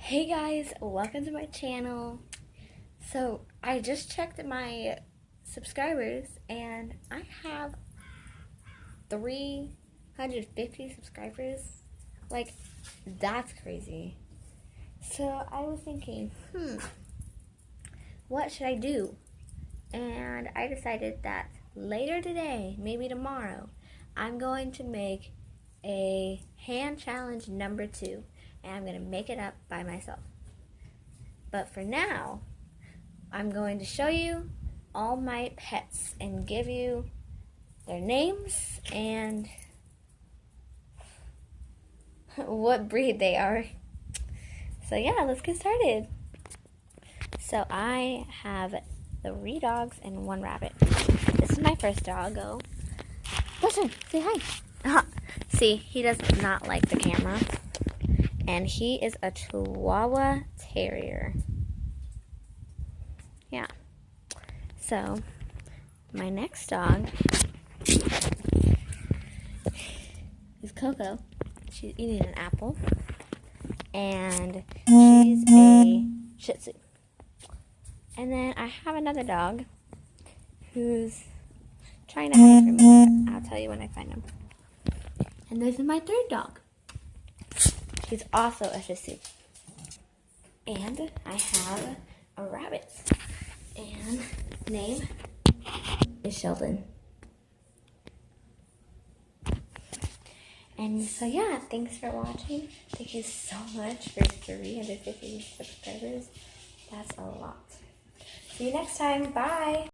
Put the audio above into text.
Hey guys, welcome to my channel. So I just checked my subscribers and I have 350 subscribers. Like, that's crazy. So I was thinking, what should I do? And I decided that later today, maybe tomorrow, I'm going to make a hand challenge number 2, and I'm going to make it up by myself. But for now, I'm going to show you all my pets and give you their names and what breed they are. So yeah, let's get started. So I have 3 dogs and 1 rabbit. This is my first doggo. Listen, say hi. See, he does not like the camera. And he is a Chihuahua Terrier. Yeah. So, my next dog is Coco. She's eating an apple. And she's a Shih Tzu. And then I have another dog who's trying to hide from me. I'll tell you when I find him. And this is my 3rd dog. She's also a Shih Tzu. And I have a rabbit. And name is Sheldon. And so yeah, thanks for watching. Thank you so much for 350 subscribers. That's a lot. See you next time. Bye.